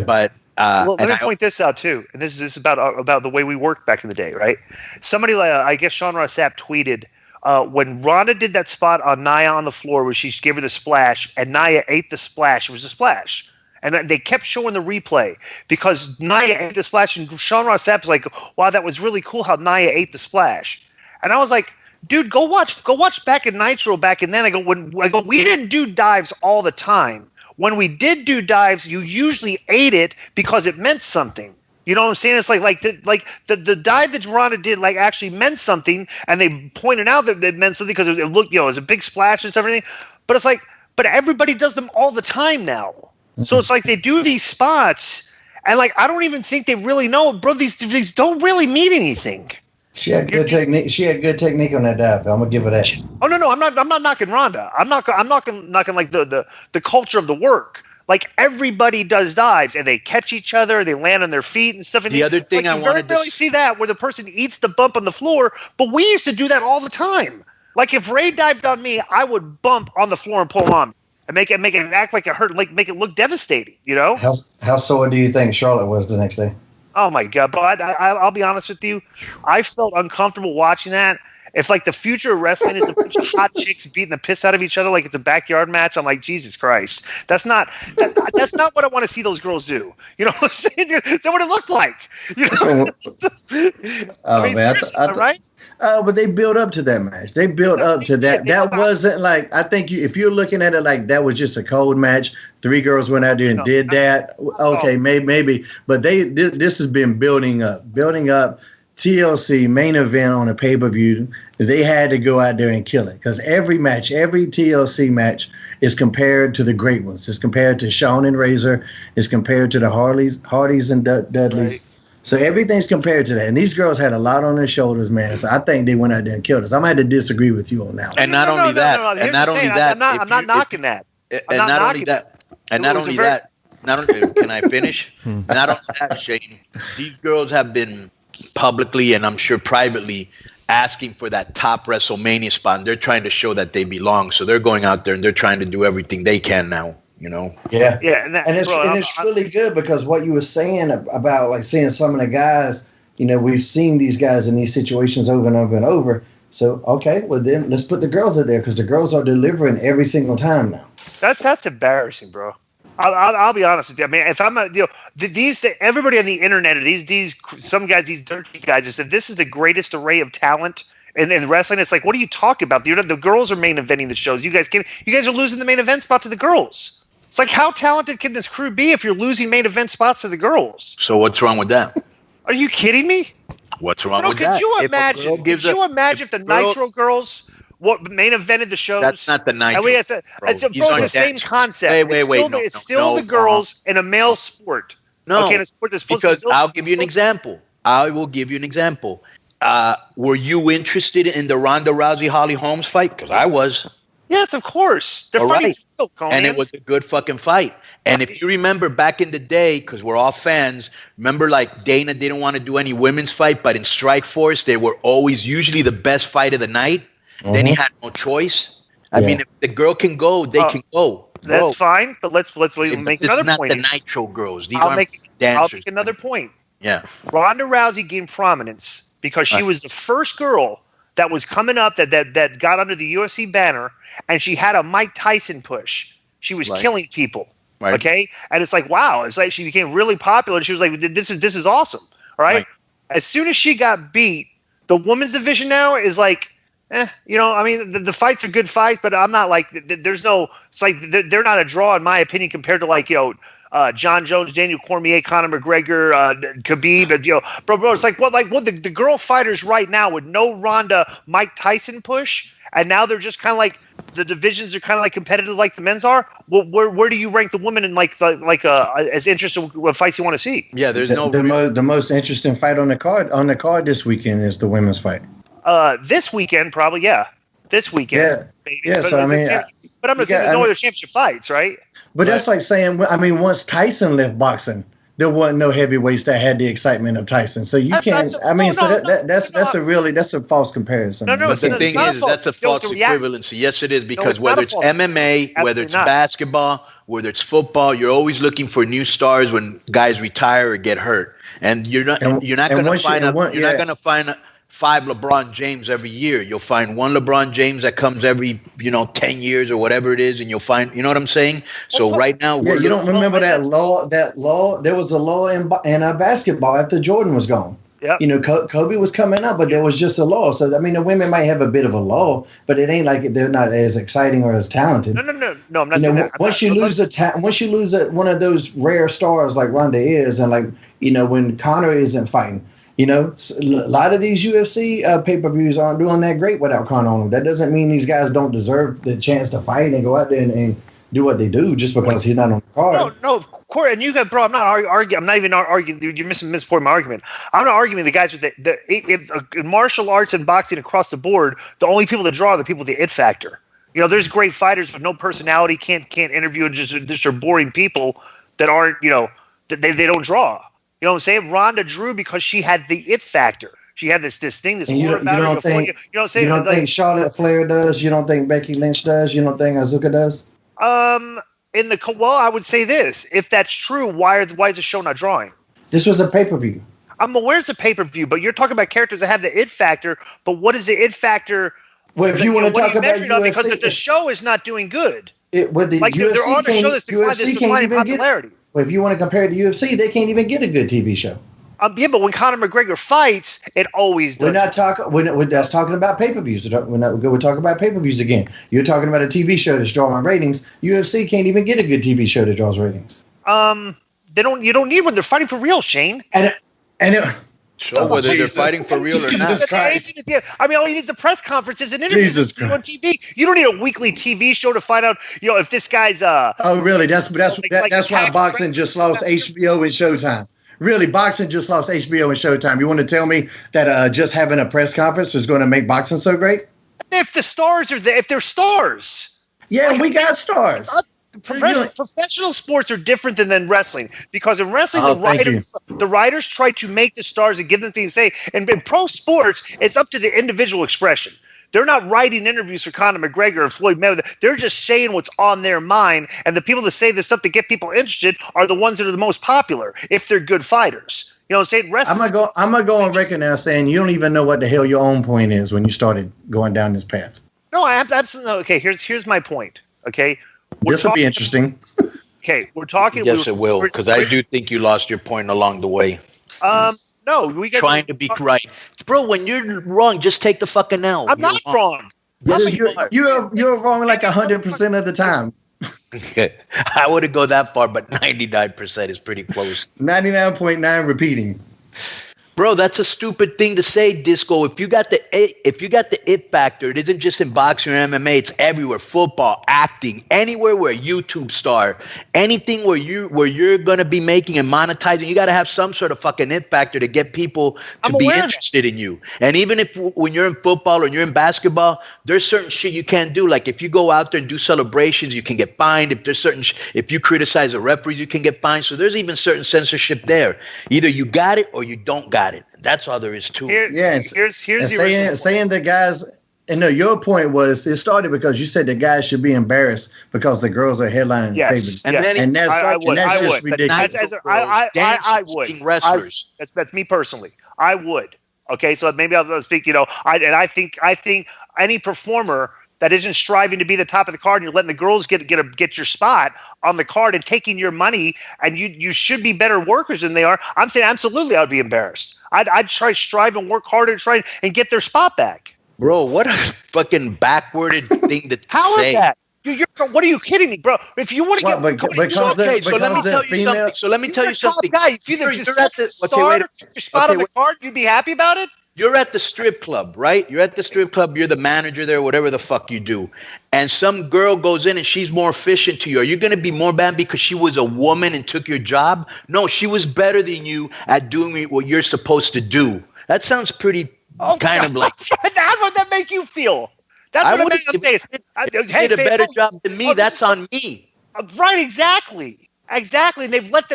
But well, let me point this out too. And this is about the way we worked back in the day, right? Somebody, I guess Sean Ross Sapp tweeted when Ronda did that spot on Nia on the floor where she gave her the splash, and Nia ate the splash. It was a splash. And they kept showing the replay because Nia ate the splash, and Sean Ross Sapp was like, "Wow, that was really cool how Nia ate the splash." And I was like, "Dude, go watch back in Nitro back in then." I go, we didn't do dives all the time. When we did do dives, you usually ate it because it meant something. You know what I'm saying? It's like the dive that Ronda did like actually meant something, and they pointed out that it meant something because it looked, it was a big splash and everything. But it's like, but everybody does them all the time now. So it's like they do these spots, and like I don't even think they really know, bro. These don't really mean anything. She had good technique. She had good technique on that dive. I'm gonna give her that. Oh no, I'm not knocking Ronda. I'm not knocking like the culture of the work. Like everybody does dives, and they catch each other, they land on their feet and stuff. And the other thing I wanted to really see that where the person eats the bump on the floor, but we used to do that all the time. Like if Ray dived on me, I would bump on the floor and pull on me. And make it act like it hurt, like make it look devastating, you know? How sore do you think Charlotte was the next day? Oh my God, but I'll be honest with you, I felt uncomfortable watching that. If like the future of wrestling is a bunch of hot chicks beating the piss out of each other like it's a backyard match, I'm like, Jesus Christ, that's not what I want to see those girls do. You know what I'm saying? That's what it looked like. You know? Oh man, right? But they built up to that match. They built up to that. That wasn't like, I think if you're looking at it like that was just a cold match, 3 girls went out there and did that. Okay, maybe. But this has been building up. TLC main event on a pay-per-view. They had to go out there and kill it because every TLC match is compared to the great ones. It's compared to Shawn and Razor. It's compared to the Hardys and Dudleys. Right. So everything's compared to that. And these girls had a lot on their shoulders, man. So I think they went out there and killed us. I'm going to have to disagree with you on that one. And not only that. And not only that. I'm not knocking that. And not only that. And not only that. Can I finish? Not only that, Shane. These girls have been publicly and I'm sure privately asking for that top WrestleMania spot. And they're trying to show that they belong. So they're going out there and they're trying to do everything they can now. You know, yeah. And it's really good because what you were saying about like seeing some of the guys, you know, we've seen these guys in these situations over and over and over. So okay, well then let's put the girls out there because the girls are delivering every single time now. That's embarrassing, bro. I'll be honest with you. I mean, if I'm everybody on the internet, some guys, these dirty guys, have said this is the greatest array of talent. And wrestling, it's like, what are you talking about? The girls are main eventing the shows. You guys are losing the main event spot to the girls. It's like, how talented can this crew be if you're losing main event spots to the girls? So what's wrong with that? Are you kidding me? What's wrong with that? Could you imagine if the Nitro girls main evented the shows? That's not the Nitro. It's the same concept. It's still the girls in a male sport. No, okay, because I'll give you an example. I will give you an example. Were you interested in the Ronda Rousey Holly Holmes fight? Because I was. Yes, of course. They're fighting still, and it was a good fucking fight. And if you remember back in the day, because we're all fans, remember like Dana didn't want to do any women's fight, but in Strikeforce, they were always usually the best fight of the night. Mm-hmm. Then he had no choice. I mean, if the girl can go, they can go. That's fine, but let's make another point. This is not the Nitro girls. These I'll make dancers. another point. Yeah. Ronda Rousey gained prominence because she was the first girl that was coming up that got under the UFC banner, and she had a Mike Tyson push. She was killing people. Right. Okay, and it's like, wow, it's like she became really popular. And she was like, this is awesome. All right. As soon as she got beat, the women's division now is like, you know, I mean, the fights are good fights, but I'm not like, there's no, it's like they're not a draw in my opinion compared to like, you know, John Jones, Daniel Cormier, Conor McGregor, Khabib, and, you know, bro, it's like the girl fighters right now with no Ronda Mike Tyson push, and now they're just kind of like the divisions are kind of like competitive like the men's are. Well, where do you rank the women in like as interested in what fights you want to see? Yeah, there's the most interesting fight on the card this weekend is the women's fight. This weekend probably, yeah. This weekend, yeah. So I mean, but I'm not saying there's no other championship fights, right? But that's like saying, I mean, once Tyson left boxing, there wasn't no heavyweights that had the excitement of Tyson. So you can't. I mean, that's a false comparison. No, but the thing is, that's a false equivalency. Yes, it is, because whether it's MMA, whether it's basketball, whether it's football, you're always looking for new stars when guys retire or get hurt, and you're not going to find 5 LeBron James every year. You'll find one LeBron James that comes every 10 years or whatever it is, and you'll find, you know what I'm saying? So right now, you don't remember that law? That law, there was a law in basketball after Jordan was gone. Yeah. Kobe was coming up, but there was just a law. So I mean, the women might have a bit of a law, but it ain't like they're not as exciting or as talented. No. I'm not saying that. Once you lose one of those rare stars like Ronda is, and like when Conor isn't fighting, a lot of these UFC pay-per-views aren't doing that great without Conor on them. That doesn't mean these guys don't deserve the chance to fight and go out there and do what they do just because he's not on the card. No, Corey, and you got, bro. I'm not arguing. I'm not even arguing. You're mispointing my argument. I'm not arguing the guys with in martial arts and boxing across the board. The only people that draw are the people with the it factor. There's great fighters with no personality, can't interview, and just are boring people that aren't. They don't draw. You know what I'm saying? Ronda drew because she had the it factor. She had this thing. You don't think Charlotte Flair does? You don't think Becky Lynch does? You don't think Asuka does? I would say this: if that's true, why is the show not drawing? This was a pay-per-view. I'm aware it's a pay-per-view, but you're talking about characters that have the it factor. But what is the it factor? Well, if you want to talk about UFC, because the show is not doing good. With the UFC, they're on a show that's declining popularity. Well, if you want to compare it to UFC, they can't even get a good TV show. Yeah, but when Conor McGregor fights, it always does. We're not talking. That's talking about pay-per-views. We're talking about pay-per-views again. You're talking about a TV show that's drawing ratings. UFC can't even get a good TV show that draws ratings. They don't. You don't need when they're fighting for real, Shane. Whether they're fighting for real or not. Christ. I mean, all you need is a press conferences and interviews on TV. You don't need a weekly TV show to find out, if this guy's. Oh, really? That's why boxing just lost HBO and Showtime. Really, boxing just lost HBO and Showtime. You want to tell me that just having a press conference is going to make boxing so great? If the stars are there, if they're stars. Yeah, we got stars. Professional sports are different than wrestling because in wrestling, the writers try to make the stars and give them things to say. And in pro sports, it's up to the individual expression. They're not writing interviews for Conor McGregor or Floyd Mayweather. They're just saying what's on their mind. And the people that say this stuff to get people interested are the ones that are the most popular if they're good fighters. You know what I'm saying? I'm gonna go on record now saying you don't even know what the hell your own point is when you started going down this path. No, I absolutely. Okay, here's my point. Okay. This will be interesting. Okay, we're talking. Yes, it will, because I do think you lost your point along the way. No, we got trying to be right, bro. When you're wrong, just take the fucking L. I'm not wrong. You're wrong like 100% of the time. I wouldn't go that far, but 99% is pretty close. 99.9 repeating. Bro, that's a stupid thing to say, Disco. If you got the it factor, it isn't just in boxing or MMA. It's everywhere. Football, acting, anywhere where a YouTube star, anything where you're gonna be making and monetizing. You got to have some sort of fucking it factor to get people to be interested in you. And even when you're in football or you're in basketball, there's certain shit you can't do. Like if you go out there and do celebrations, you can get fined. If you criticize a referee, you can get fined. So there's even certain censorship there. Either you got it or you don't got it. That's all there is to it. Here's saying the guys. And no, your point was it started because you said the guys should be embarrassed because the girls are headlining. Yes, and that's just ridiculous. I would. Wrestlers. That's me personally. I would. Okay, so maybe I'll speak. I think any performer that isn't striving to be the top of the card, and you're letting the girls get your spot on the card and taking your money, and you should be better workers than they are. I'm saying absolutely, I would be embarrassed. I'd try strive and work harder to try and get their spot back. Bro, what a fucking backwarded thing to How say. Is that? What are you kidding me, bro? If you want to get so let me tell you something. Guy, if you're the star, your spot on the card, you'd be happy about it. You're at the strip club, right? You're at the strip club. You're the manager there, whatever the fuck you do. And some girl goes in and she's more efficient to you. Are you going to be more mad because she was a woman and took your job? No, she was better than you at doing what you're supposed to do. That sounds pretty kind of like. How would that make you feel? That's what I'm saying. Did a better job than me. That's on me. Right? Exactly. And they've let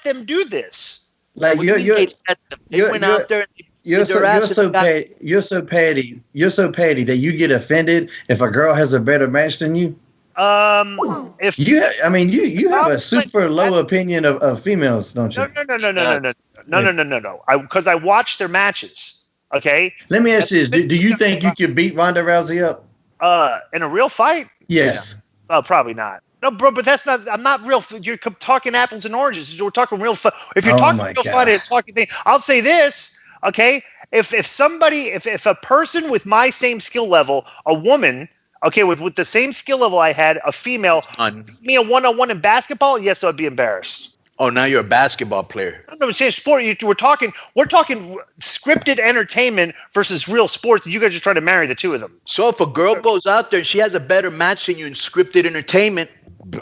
them do this. Like they went out there. You're so petty that you get offended if a girl has a better match than you. If you have a super low opinion of females, don't you? No. Because I watched their matches. Okay. Let me ask you this: Do you think you could beat Ronda Rousey up? In a real fight? Yes. Probably not. No, bro, but that's not. I'm not real. You're talking apples and oranges. We're talking real. If you're talking real fight and talking thing, I'll say this. Okay, if a person with my same skill level, a woman, okay, with the same skill level I had, a female, beat me a 1-on-1 in basketball, yes, I'd be embarrassed. Oh, now you're a basketball player. No, I'm saying sport. We're talking scripted entertainment versus real sports. And you guys are trying to marry the two of them. So if a girl goes out there and she has a better match than you in scripted entertainment,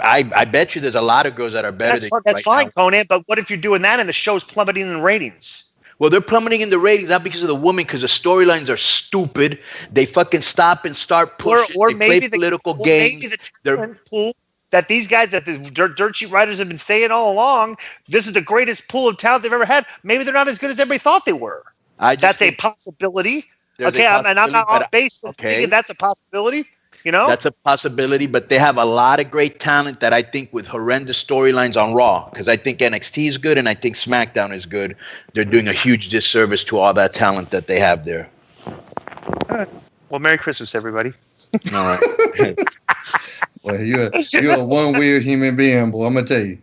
I bet you there's a lot of girls that are better than you. That's fine, now. Conan. But what if you're doing that and the show's plummeting in ratings? Well, they're plummeting in the ratings not because of the woman, because the storylines are stupid. They fucking stop and start pushing. Or they maybe play political games. Maybe the talent pool that these guys, that the dirt sheet writers have been saying all along, this is the greatest pool of talent they've ever had. Maybe they're not as good as everybody thought they were. That's a possibility. Okay, and I'm not on base thinking that's a possibility. You know, that's a possibility, but they have a lot of great talent that I think with horrendous storylines on Raw, because I think NXT is good and I think SmackDown is good. They're doing a huge disservice to all that talent that they have there. All right. Well, Merry Christmas, everybody. All right. Well, you're one weird human being, boy. I'm gonna tell you.